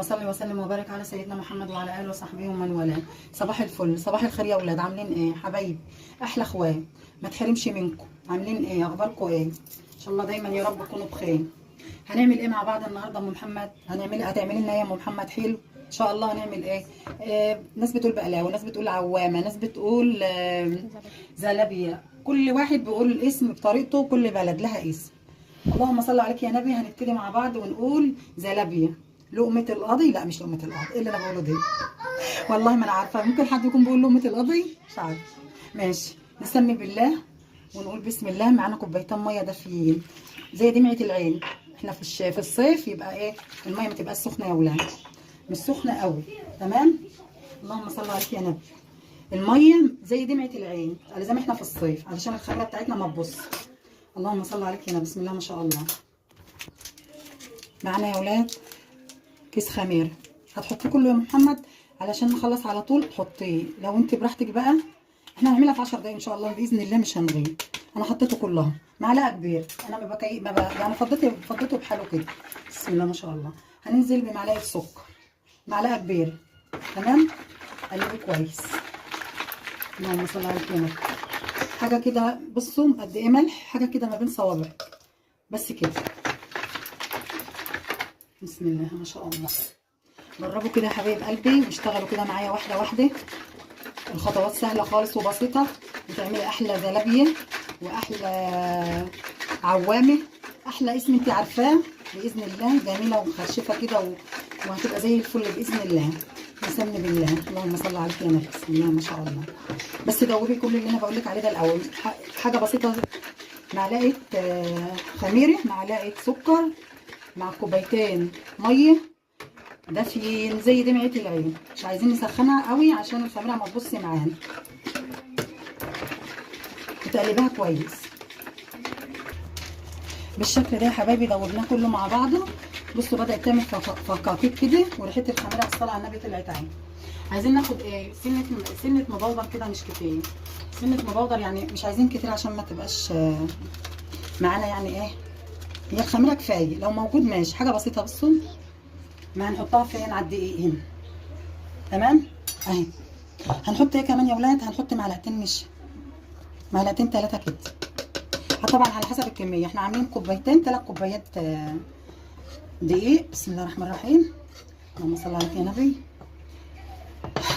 صل وسلم وبارك على سيدنا محمد وعلى اله وصحبه ومن والاه. صباح الفل، صباح الخير يا اولاد، عاملين ايه حبايبي؟ احلى اخوات، ما تحرمش منكم. عاملين ايه؟ اخباركم ايه؟ ان شاء الله دايما يا رب تكونوا بخير. هنعمل ايه مع بعض النهارده ام محمد؟ هتعملي لنا ايه يا ام محمد؟ حلو ان شاء الله. هنعمل ايه؟ ناس بتقول بقلاوه، ناس بتقول عوامه، ناس بتقول زلابيه، كل واحد بيقول الاسم بطريقته، كل بلد لها اسم. اللهم صل عليك يا نبي. هنبتدي مع بعض ونقول زلابيه. لقمه القاضي؟ لا مش لقمه القاضي، ايه اللي انا بقوله ده؟ والله ما انا عارفه، ممكن حد يكون بيقول لقمه القاضي، مش عارفه. ماشي، نسمي بالله ونقول بسم الله. معانا كوبايتين ميه دافيين زي دمعه العين. احنا في الصيف يبقى ايه؟ الميه ما تبقاش سخنه يا ولاد، مش سخنه قوي، تمام. اللهم صل عليك يا نبي. الميه زي دمعه العين زي ما احنا في الصيف، علشان الخمره بتاعتنا ما تبص. اللهم صل عليك يا نبي. بسم الله ما شاء الله. معانا يا ولاد كيس خميره. هتحطيه كله يا محمد علشان نخلص على طول. حطيه لو انت براحتك بقى. احنا هنعملها في 10 دقايق ان شاء الله باذن الله، مش هنغيب. انا حطيته كلها معلقه كبيره. انا يعني فضيته بحاله كده. بسم الله ما شاء الله. هننزل بمعلقه سكر، معلقه كبيره، تمام. قلبي كويس. اللهم صل على النبي. حاجه كده بصوا قد ايه ملح، حاجه كده ما بين صوابع بس كده. بسم الله ما شاء الله. جربوا كده يا حبايب قلبي واشتغلوا كده معايا واحده واحده. الخطوات سهله خالص وبسيطه، وتعملي احلى زلابيه واحلى عوامه، احلى اسم انت عارفاه باذن الله. جميله ومخرشفه كده وهتبقى زي الفل باذن الله. نسمي بالله. اللهم صل عليك يا نبي. بسم الله ما شاء الله. بس دوبي كل اللي انا بقول لك عليه ده الاول. حاجه بسيطه، معلقه خميره، معلقه سكر، مع كوبايتين ميه دافيين زي دمعه العين. مش عايزين نسخنها قوي عشان الخميره ما تبصي معانا. وتقلبها كويس بالشكل ده يا حبايبي. دوبناه كله مع بعضه. بصوا بدات تعمل فقاقيط كده، وريحه الخميره الصلاه على النبي طلعت عين. عايزين ناخد ايه؟ سنه مبودر كده، مش كتير. سنه مبودر يعني مش عايزين كتير عشان ما تبقاش معانا يعني ايه. هي الخميره كفايه، لو موجود ماشي. حاجه بسيطه. بصوا ما هنحطها فين؟ على الدقيق هنا، تمام اهي. هنحط ايه كمان يا ولاد؟ هنحط معلقتين، مش معلقتين 3 كده. طبعا على حسب الكميه. احنا عاملين كوبايتين، 3 كوبايات دقيق. بسم الله الرحمن الرحيم. اللهم صل عليك يا نبي.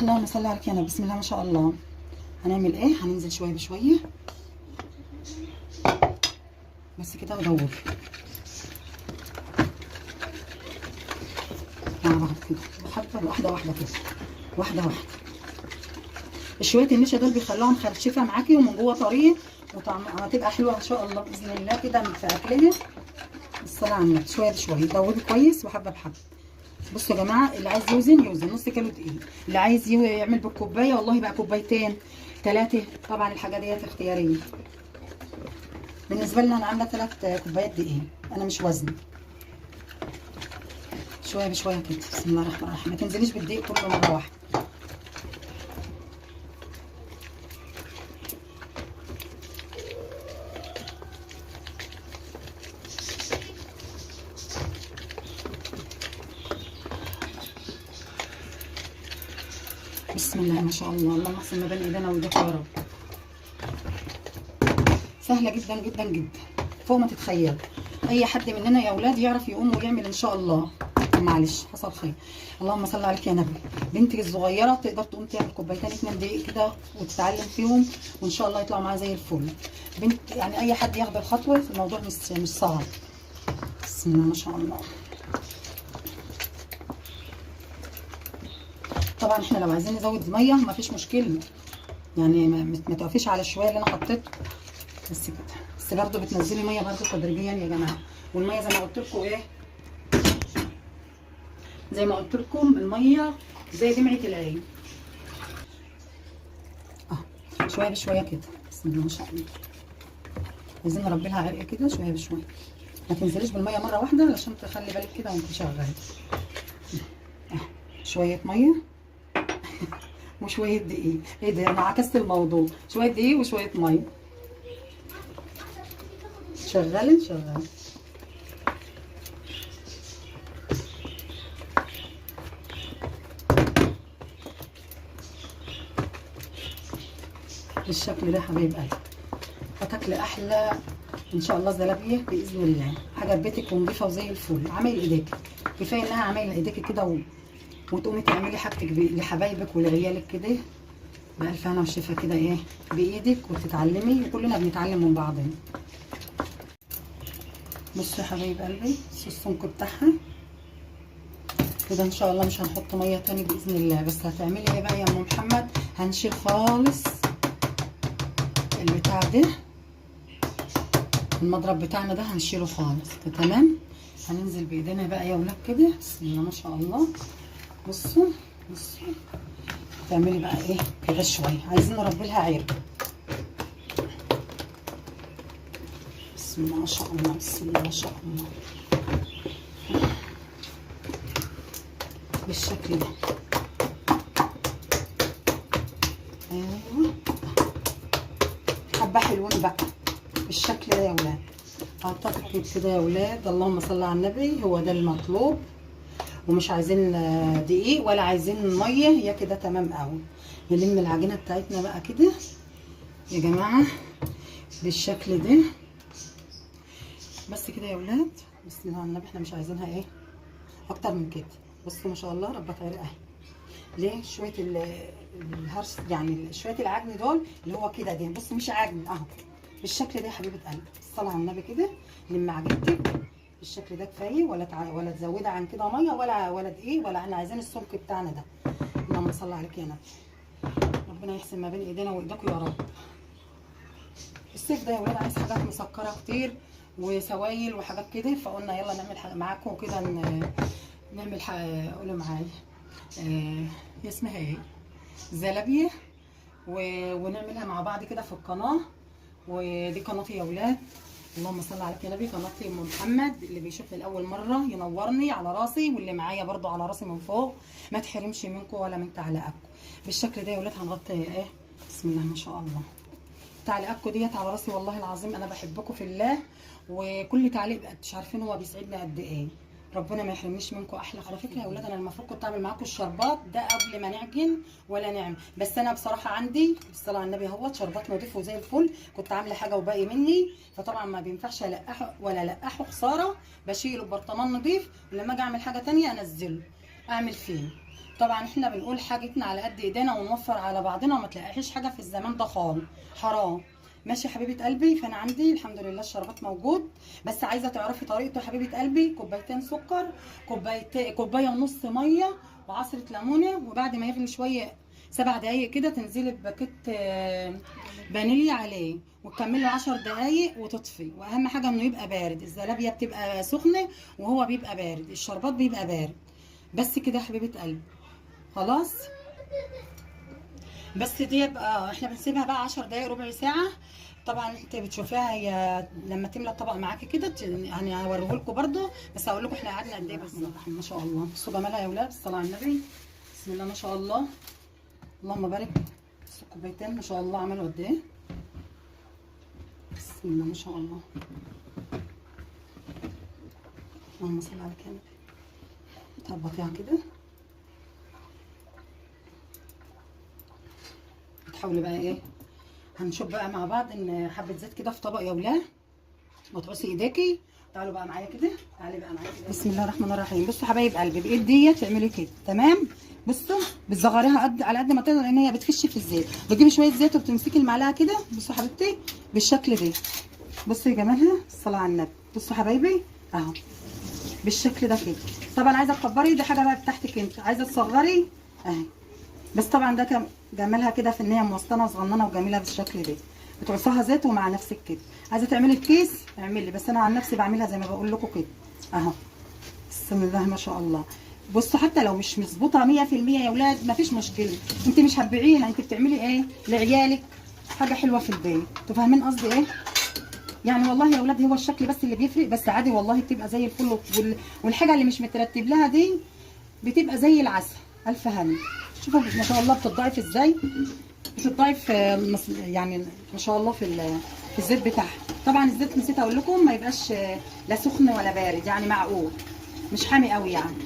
اللهم صل عليك يا نبي. بسم الله ما شاء الله. هنعمل ايه؟ هننزل شويه بشويه بس كده ودور مع بعض كده، واحده واحده كده، واحده واحده. شويه النشا دول بيخلوها مخرشفه معاكي ومن جوه طريه، وطعمها هتبقى حلوه ان شاء الله باذن الله كده في اكلها. الصلاه على النبي. شويه بشويه دوبي كويس وحبه بحبه. بصوا يا جماعه، اللي عايز يوزن نص كيلو دقيق، اللي عايز يعمل بالكوبايه والله بقى كوبايتين 3. طبعا الحاجه ديت اختياريه. بالنسبه لنا انا عامله 3 كوبايات دقيق، انا مش وزن. شويه بشويه كده. بسم الله الرحمن الرحيم. ما تنزليش بالدقيق كله مره واحده. بسم الله ما شاء الله. اللهم احسن ما بين ايدينا وايديك يا رب. سهله جدا جدا جدا فوق ما تتخيل. اي حد مننا يا اولاد يعرف يقوم ويعمل ان شاء الله. معلش حصل خير. اللهم صل عليك يا نبي. بنتي الصغيره تقدر تقوم تعمل كوبايتين 2 دقيق كده وتتعلم فيهم، وان شاء الله يطلعوا معاها زي الفل. بنت يعني اي حد ياخد الخطوه، الموضوع مش صعب. بسم الله ما شاء الله. طبعا احنا لو عايزين نزود ميه مفيش مشكله، يعني ما توقفيش على الشويه اللي انا حطيتها بس كده. بس برضه بتنزلي ميه برضه تدريجيا يا جماعه. والميه زي ما قلت لكم ايه، زي ما قلت لكم الميه زي دمعه العين. شويه بشويه كده. بسم الله ما شاء الله. عايزين نربي لها عرق كده شويه بشويه. ما تنزليش بالميه مره واحده علشان تخلي بالك كده وانت شغاله. شويه ميه وشويه دقيق. ايه ده؟ انا عكست الموضوع. شويه دقيق وشويه ميه. شغاله. بالشكل ده حبايب قلبي. هتاكلي احلى ان شاء الله زلابيه باذن الله. حاجه بيتك ونضيفه وزي الفل. عمايل ايديك، كفايه انها عمايل ايديك كده وتقومي تعملي حاجتك لحبايبك ولعيالك كده بألف هنا وشفا كده ايه بايدك، وتتعلمي وكلنا بنتعلم من بعضنا. بصوا يا حبايب قلبي السمك بتاعها كده ان شاء الله. مش هنحط ميه تاني باذن الله. بس هتعملي ايه بقى يا ام محمد؟ هنشيل خالص البتاع ده، المضرب بتاعنا ده هنشيله خالص. تمام. هننزل بايدينا بقى يا ولاد كده. بسم الله ما شاء الله. بصوا بصوا تعملي بقى ايه كده شويه. عايزين نربي لها عرق. بسم الله ما شاء الله. بسم الله ما شاء الله. بالشكل ده. ايوه حبه حلوين بقى بالشكل ده يا ولاد. اعتقد كده يا ولاد. اللهم صل على النبي. هو ده المطلوب. ومش عايزين دقيق ولا عايزين ميه. هي كده تمام قوي. نلم العجينه بتاعتنا بقى كده يا جماعه بالشكل ده. بس كده يا ولاد. بسم الله على النبي. احنا مش عايزينها ايه اكتر من كده. بصوا ما شاء الله ربت عرق اهي. ليه؟ شويه الهرش يعني شويه العجن دول اللي هو كده ده. بصوا مش عجن اهو بالشكل ده يا حبيبه قلبي. الصلاه على النبي كده. لم عجينتك بالشكل ده كفايه. ولا تزودي عن كده ميه ولا دقيق ولا. احنا عايزين السمك بتاعنا ده. اللهم صل عليك يا نبي. ربنا يحسن ما بين ايدينا وايديكم يا رب. الصيف ده يا ولاد عايز حاجات مسكره كتير وسوايل وحاجات كده. فقلنا يلا نعمل حاجه معاكم كده. نعمل قولوا معايا هي اسمها ايه؟ زلابيه. ونعملها مع بعض كده في القناه. ودي قناتي يا ولاد. اللهم صل عليك يا نبي. قناتي ام محمد. اللي بيشوفني لاول مره ينورني على راسي، واللي معايا برضو على راسي من فوق. ما تحرمش منكم ولا من تعليقاتكم بالشكل ده يا ولاد. هنغطي ايه. بسم الله ما شاء الله. تعليقاتكم ديت على راسي والله العظيم. انا بحبكم في الله. وكل تعليق مش عارفين هو بيسعدني قد ايه. ربنا ما يحرمنيش منكم. احلى على فكره يا ولاد انا المفروض كنت اعمل معاكم الشربات ده قبل ما نعجن ولا نعمل. بس انا بصراحه عندي بالصلاه على النبي اهوت شربات نضيف وزي الفل. كنت عامله حاجه وباقي مني. فطبعا ما بينفعش القحه ولا لقحه خساره. بشيله ببرطمان نضيف. ولما اجي اعمل حاجه ثانيه انزله اعمل فيه. طبعا احنا بنقول حاجتنا على قد ايدينا ونوفر على بعضنا. وما تلاقيش حاجه في الزمان ده خالص حرام. ماشي يا حبيبه قلبي. فانا عندي الحمد لله الشربات موجود. بس عايزه تعرفي طريقته يا حبيبه قلبي. كوبايتين سكر، كوبايه ونص ميه، وعصره ليمونه. وبعد ما يغلي شويه 7 دقايق كده تنزلي بباكيت فانيليا عليه. وتكملي 10 دقايق وتطفي. واهم حاجه انه يبقى بارد. الزلابيه بتبقى سخنه وهو بيبقى بارد. الشربات بيبقى بارد. بس كده يا حبيبه قلبي. خلاص. بس دي بقى احنا بنسيبها بقى 10 دقايق ربع ساعه. طبعا انت بتشوفيها هي لما تملى الطبق معاكي كده. يعني هوريه لكم برده. بس هقول لكم احنا قعدنا قد ايه. بس ما شاء الله. بصوا جمالها يا ولاد. الصلاه على النبي. بسم الله ما شاء الله. اللهم بارك. بصوا كوبايتين ما شاء الله عملوا قد ايه. بسم الله ما شاء الله. اللهم صل على النبي. تظبطيها كده. تحاولي بقى ايه. هنشوف بقى مع بعض ان حبه زيت كده في طبق يا ولاد. وتعصي ايديكي. تعالوا بقى معايا كده. تعالي بقى معايا كده. بسم الله الرحمن الرحيم. بصوا حبايب قلبي بايد ديت تعملي كده. تمام. بصوا بتصغريها على قد ما تقدر لان هي بتفش في الزيت. بتجيبي شويه زيت وبتمسكي المعلقه كده. بصوا حبيبتي بالشكل ده. بصوا يا جمالها. الصلاه على النبي. بصوا حبايبي اهو بالشكل ده كده. طبعا عايزه تكبري دي حاجه بقى بتاعتك انت. عايزه تصغري اهي. بس طبعا ده جمالها كده في ان هي موسطنه وصغننه وجميله بالشكل ده. بتعصرها زيت ومع نفسك كده. عايزه تعملي الكيس اعملي. بس انا عن نفسي بعملها زي ما بقول لكم كده اهو. بسم الله ما شاء الله. بصوا حتى لو مش مظبوطه 100% يا ولاد مفيش مشكله. انت مش هتبيعيها. انت بتعملي ايه لعيالك حاجه حلوه في البيت. انتوا فاهمين قصدي ايه؟ يعني والله يا ولاد هو الشكل بس اللي بيفرق. بس عادي والله بتبقى زي الفل. والحاجه اللي مش مترتب لها دي بتبقى زي العسل. الف هنا. شوفوا ما شاء الله بتضاعف ازاي. بتضاعف يعني ما شاء الله في الزيت بتاعها. طبعا الزيت نسيت اقول لكم ما يبقاش لا سخن ولا بارد. يعني معقول مش حامي قوي يعني.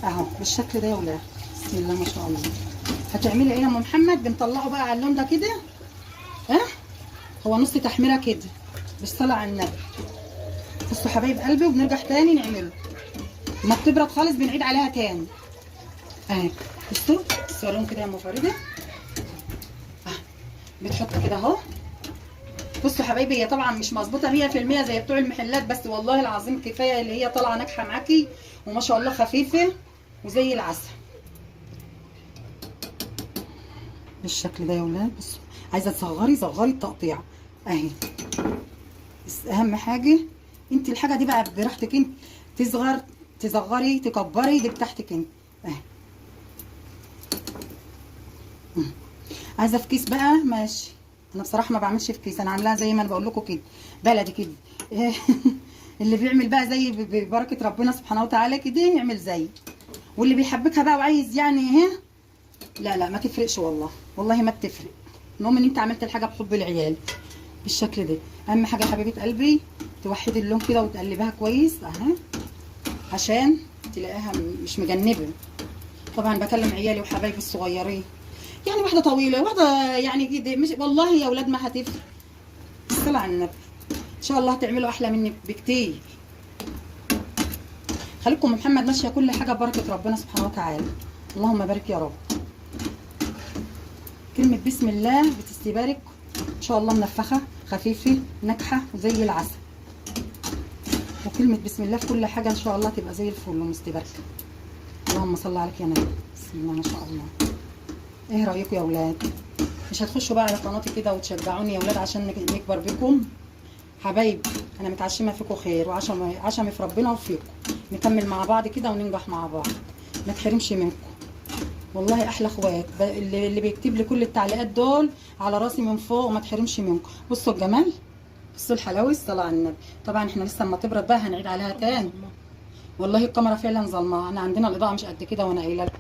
اهو بالشكل ده يا ولاد. بسم الله ما شاء الله. هتعملي ايه يا ام محمد؟ بنطلعه بقى على اللون ده كده. ها هو نص تحميره كده بالصلاه على النبي. بصوا حبايب قلبي، وبنرجع تاني نعمله. ما بتبرد خالص بنعيد عليها تاني اهي. بصوا الصالون كده يا ام فريده بتحط كده اهو. بصوا حبايبي، هي طبعا مش مظبوطه 100% زي بتوع المحلات، بس والله العظيم كفايه اللي هي طالعه ناجحه معاكي، وما شاء الله خفيفه وزي العسل بالشكل ده يا ولاد. بصوا عايزه تصغري صغري التقطيع اهي، بس اهم حاجه انت الحاجه دي بقى براحتك انت، تصغري تكبري، دي بتاعتك انت اهي. عايزه في كيس بقى ماشي. انا بصراحه ما بعملش في كيس، انا عاملاها زي ما انا بقول لكم كده بلدي كده. اللي بيعمل بقى زي ببركه ربنا سبحانه وتعالى كده يعمل زي، واللي بيحبكها بقى وعايز يعني اهي. لا ما تفرقش والله، والله ما بتفرق. المهم ان انت عملت الحاجه بحب العيال بالشكل ده. اهم حاجه يا حبيبه قلبي توحدي اللون كده وتقلبيها كويس اهي، عشان تلاقيها مش مجنبه. طبعا بكلم عيالي وحبايبي الصغيرين، يعني واحده طويله واحده يعني كده، مش والله يا اولاد ما هتفرق. الصلاه على النبي ان شاء الله هتعملوا احلى مني بكتير. خليكم محمد ماشيه كل حاجه ببركه ربنا سبحانه وتعالى. اللهم بارك يا رب. كلمه بسم الله بتستبارك ان شاء الله، منفخه خفيفه ناجحه وزي العسل. وكلمه بسم الله في كل حاجه ان شاء الله تبقى زي الفل ومستباركه. اللهم صل عليك يا نبي. بسم الله ما شاء الله. ايه رايكم يا اولاد؟ مش هتخشوا بقى على قناتي كده وتشجعوني يا اولاد عشان نكبر بكم حبايبي؟ انا متعشمه فيكم خير وعشمي في ربنا وفيكم، نكمل مع بعض كده وننجح مع بعض، ما تحرمش منكم والله. احلى اخوات اللي بيكتب لي كل التعليقات دول على راسي من فوق، وما تحرمش منكم. بصوا الجمال، بصوا الحلاوه، الصلاه على النبي. طبعا احنا لسه اما تبرد بقى هنعيد عليها تاني. والله الكاميرا فعلا ظلمه، احنا عندنا الاضاءه مش قد كده وانا قايله لكم.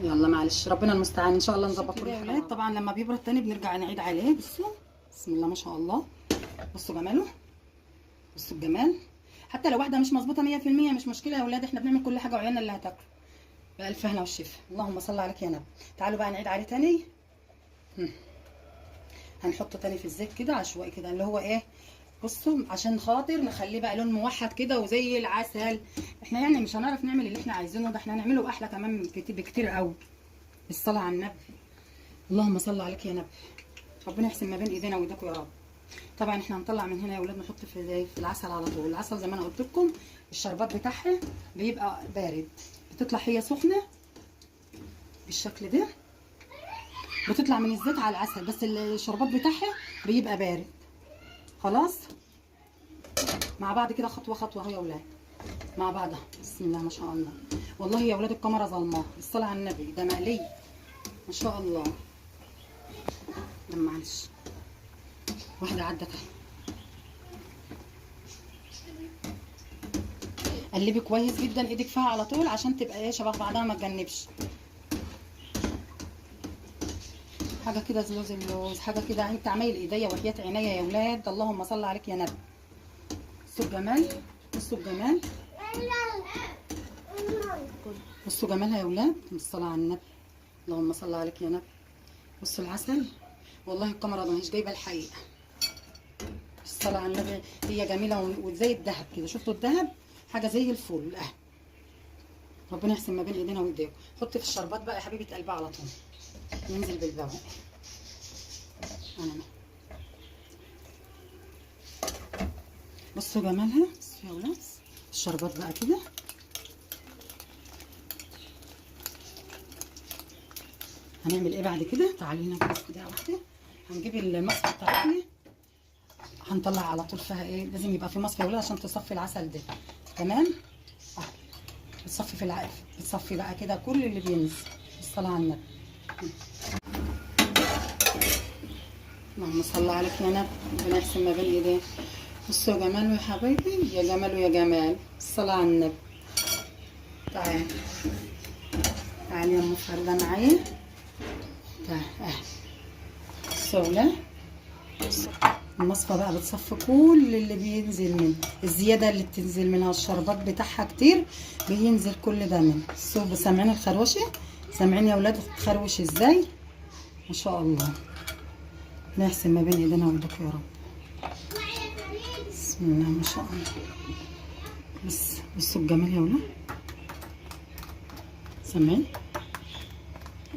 يلا معلش، ربنا المستعان، ان شاء الله نظبط كل حاجه. طبعا لما بيبرد تاني بنرجع نعيد عليه. بصوا بسم الله ما شاء الله، بصوا جماله، بصوا الجمال. حتى لو واحده مش مظبوطه 100% مش مشكله يا اولاد، احنا بنعمل كل حاجه وعيالنا اللي هتاكل بألف هنا والشفا. اللهم صل عليك يا نبي. تعالوا بقى نعيد عليه تاني. هنحطه تاني في الزيت كده عشوائي كده، اللي هو ايه، بصوا عشان خاطر نخليه بقى لون موحد كده وزي العسل. احنا يعني مش هنعرف نعمل اللي احنا عايزينه ده، احنا هنعمله احلى كمان بكتير قوي. الصلاه على النبي. اللهم صل عليك يا نبي. ربنا يحسن ما بين ايدينا وايديكم يا رب. طبعا احنا هنطلع من هنا يا اولاد، نحط في العسل على طول. العسل زي ما انا قلت لكم الشربات بتاعها بيبقى بارد، بتطلع هي سخنه بالشكل ده، بتطلع من الزيت على العسل، بس الشربات بتاعها بيبقى بارد. خلاص مع بعض كده خطوه خطوه اهو يا اولاد مع بعضها. بسم الله ما شاء الله. والله يا اولاد الكاميرا ظلماه، الصلاه على النبي، ده مقلي ما شاء الله. معلش واحده عدت اهي. قلبي كويس جدا ايدك فيها على طول عشان تبقى ايه شبه بعضها ما تجنبش. حاجه كده زلوز اللوز، حاجه كده. انت عمايل ايديا وحياه عينيا يا اولاد، اللهم صل عليك يا نبي. بصوا الجمال، بصوا الجمال، بصوا جمالها يا اولاد. الصلاه على النبي. اللهم صل عليك يا نبي. بصوا العسل، والله الكاميرا مش جايبه الحقيقه. الصلاه على النبي، هي جميله وزي الذهب كده. شفتوا الذهب؟ حاجه زي الفل اهي. ربنا يحسن ما بين ايدينا وايديكم. حطي في الشربات بقى يا حبيبه قلبي على طول، ننزل بالبواقي. بصوا جمالها، بصوا يا ولاد الشربات بقى كده. هنعمل ايه بعد كده؟ تعالوا هنا بس كده واحده. هنجيب المصفى بتاعتنا، هنطلع على طول فيها ايه، لازم يبقى في مصفى يا ولاد عشان تصفي العسل ده. تمام بتصفي في العقل، بتصفي بقى كده كل اللي بينزل. الصلاه على النبي. اللهم صل عليك يا نبي. ربنا يحسن ما بين ايديه. بصوا جماله يا حبايبي، يا جماله يا جمال. الصلاه على النبي. تعالي تعالي يا ام فرده معايا. تعالي السولة. المصفى بقى بتصفي كل اللي بينزل منه، الزياده اللي بتنزل منها، الشربات بتاعها كتير بينزل كل ده منه. سامعين الخروشه؟ سامعين يا ولاد تخروش ازاي؟ ما شاء الله. نحسن ما بين ايدينا وايديكم يا رب. بسم الله ما شاء الله. بس بصوا الجمال يا ولاد، سامعين؟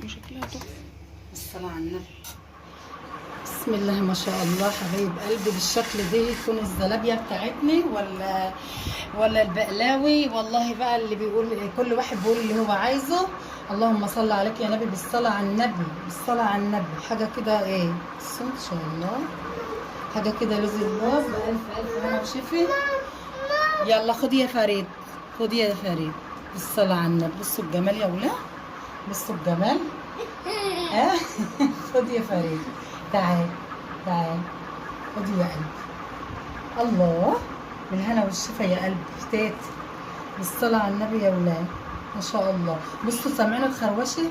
وشكلها تحفه. الصلاة على النبي. بسم الله ما شاء الله. حبايب قلبي بالشكل ده يكون الزلابيه بتاعتني ولا البقلاوي، والله بقى اللي بيقول، كل واحد بيقول اللي هو عايزه. اللهم صل عليك يا نبي، بالصلاه على النبي، بالصلاه على النبي. حاجه كده ايه، بصوا ان شاء الله، حاجه كده لوز اللوز بألف ألف هنا وشفي. يلا خدي يا فريد، خدي يا فريد، بالصلاه على النبي. بصوا الجمال يا ولاد، بصوا الجمال. خدي يا فريد، تعال تعال، خدي يا قلبي. الله، بالهنا والشفا يا قلبي تاتي. بالصلاة على النبي يا ولاد، ما شاء الله. بصوا سامعين تخروشي؟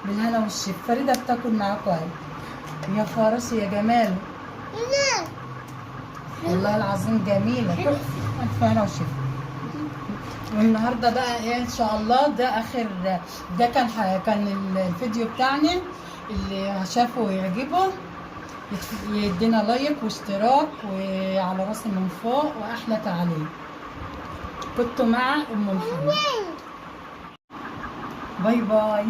بالهنا والشفا. فريدة بتاكل معاكم اهي. يا فراشي يا جمال، والله العظيم جميلة تحفة. ألف هنا وشفا. والنهارده بقى ايه ان شاء الله، ده اخر، ده كان الفيديو بتاعنا. اللي شافه ويعجبه يدينا لايك واشتراك وعلى راسي من فوق واحلى تعليق. كنت مع ام محمد. باي باي.